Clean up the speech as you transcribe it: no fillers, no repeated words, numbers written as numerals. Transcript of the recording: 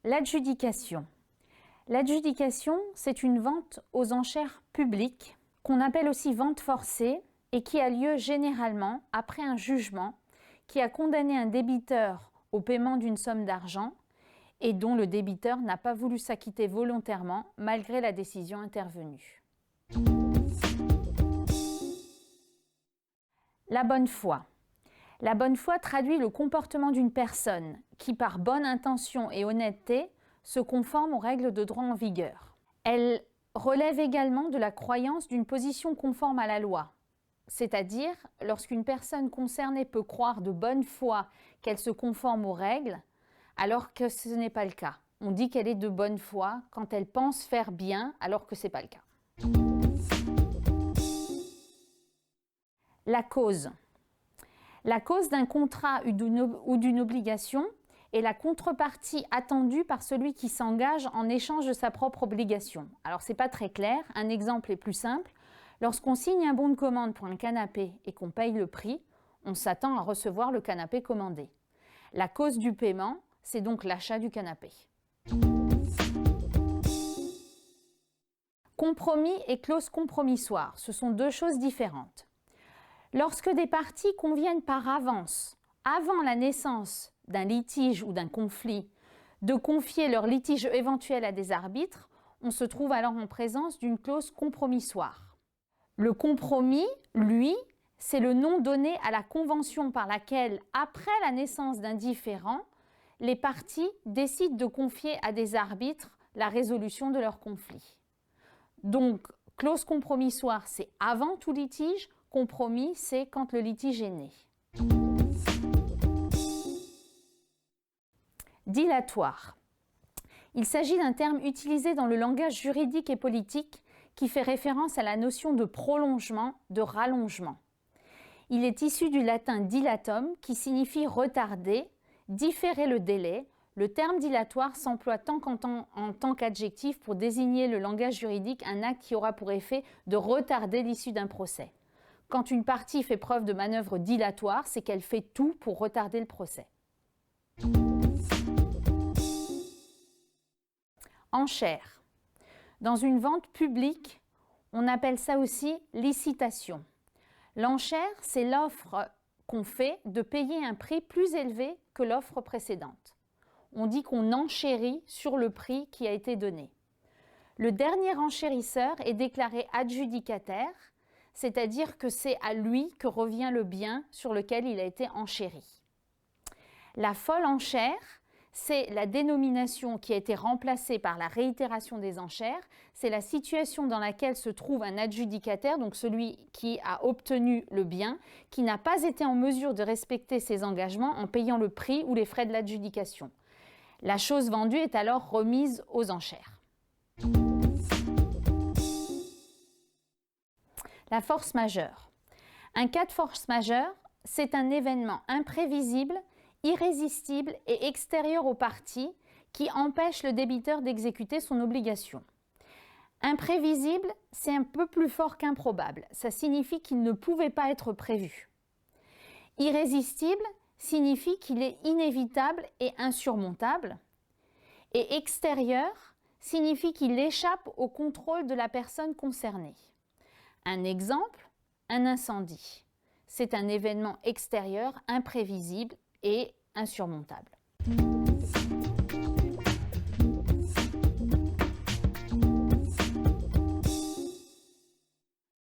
L'adjudication. L'adjudication, c'est une vente aux enchères publiques, qu'on appelle aussi vente forcée, et qui a lieu généralement après un jugement qui a condamné un débiteur au paiement d'une somme d'argent et dont le débiteur n'a pas voulu s'acquitter volontairement malgré la décision intervenue. La bonne foi. La bonne foi traduit le comportement d'une personne qui, par bonne intention et honnêteté, se conforme aux règles de droit en vigueur. Elle relève également de la croyance d'une position conforme à la loi, c'est-à-dire lorsqu'une personne concernée peut croire de bonne foi qu'elle se conforme aux règles, alors que ce n'est pas le cas. On dit qu'elle est de bonne foi quand elle pense faire bien, alors que ce n'est pas le cas. La cause. La cause d'un contrat ou d'une obligation est la contrepartie attendue par celui qui s'engage en échange de sa propre obligation. Alors, ce n'est pas très clair. Un exemple est plus simple. Lorsqu'on signe un bon de commande pour un canapé et qu'on paye le prix, on s'attend à recevoir le canapé commandé. La cause du paiement, c'est donc l'achat du canapé. Compromis et clause compromissoire, ce sont deux choses différentes. Lorsque des parties conviennent par avance, avant la naissance d'un litige ou d'un conflit, de confier leur litige éventuel à des arbitres, on se trouve alors en présence d'une clause compromissoire. Le compromis, lui, c'est le nom donné à la convention par laquelle, après la naissance d'un différend, les parties décident de confier à des arbitres la résolution de leur conflit. Donc, clause compromissoire, c'est avant tout litige. Compromis, c'est quand le litige est né. Dilatoire. Il s'agit d'un terme utilisé dans le langage juridique et politique qui fait référence à la notion de prolongement, de rallongement. Il est issu du latin dilatum qui signifie retarder, différer le délai. Le terme dilatoire s'emploie en tant qu'adjectif pour désigner le langage juridique un acte qui aura pour effet de retarder l'issue d'un procès. Quand une partie fait preuve de manœuvre dilatoire, c'est qu'elle fait tout pour retarder le procès. Enchère. Dans une vente publique, on appelle ça aussi licitation. L'enchère, c'est l'offre qu'on fait de payer un prix plus élevé que l'offre précédente. On dit qu'on enchérit sur le prix qui a été donné. Le dernier enchérisseur est déclaré adjudicataire, c'est-à-dire que c'est à lui que revient le bien sur lequel il a été enchéri. La folle enchère, c'est la dénomination qui a été remplacée par la réitération des enchères. C'est la situation dans laquelle se trouve un adjudicataire, donc celui qui a obtenu le bien, qui n'a pas été en mesure de respecter ses engagements en payant le prix ou les frais de l'adjudication. La chose vendue est alors remise aux enchères. La force majeure. Un cas de force majeure, c'est un événement imprévisible, irrésistible et extérieur aux parties qui empêche le débiteur d'exécuter son obligation. Imprévisible, c'est un peu plus fort qu'improbable. Ça signifie qu'il ne pouvait pas être prévu. Irrésistible signifie qu'il est inévitable et insurmontable. Et extérieur signifie qu'il échappe au contrôle de la personne concernée. Un exemple, un incendie. C'est un événement extérieur imprévisible et insurmontable.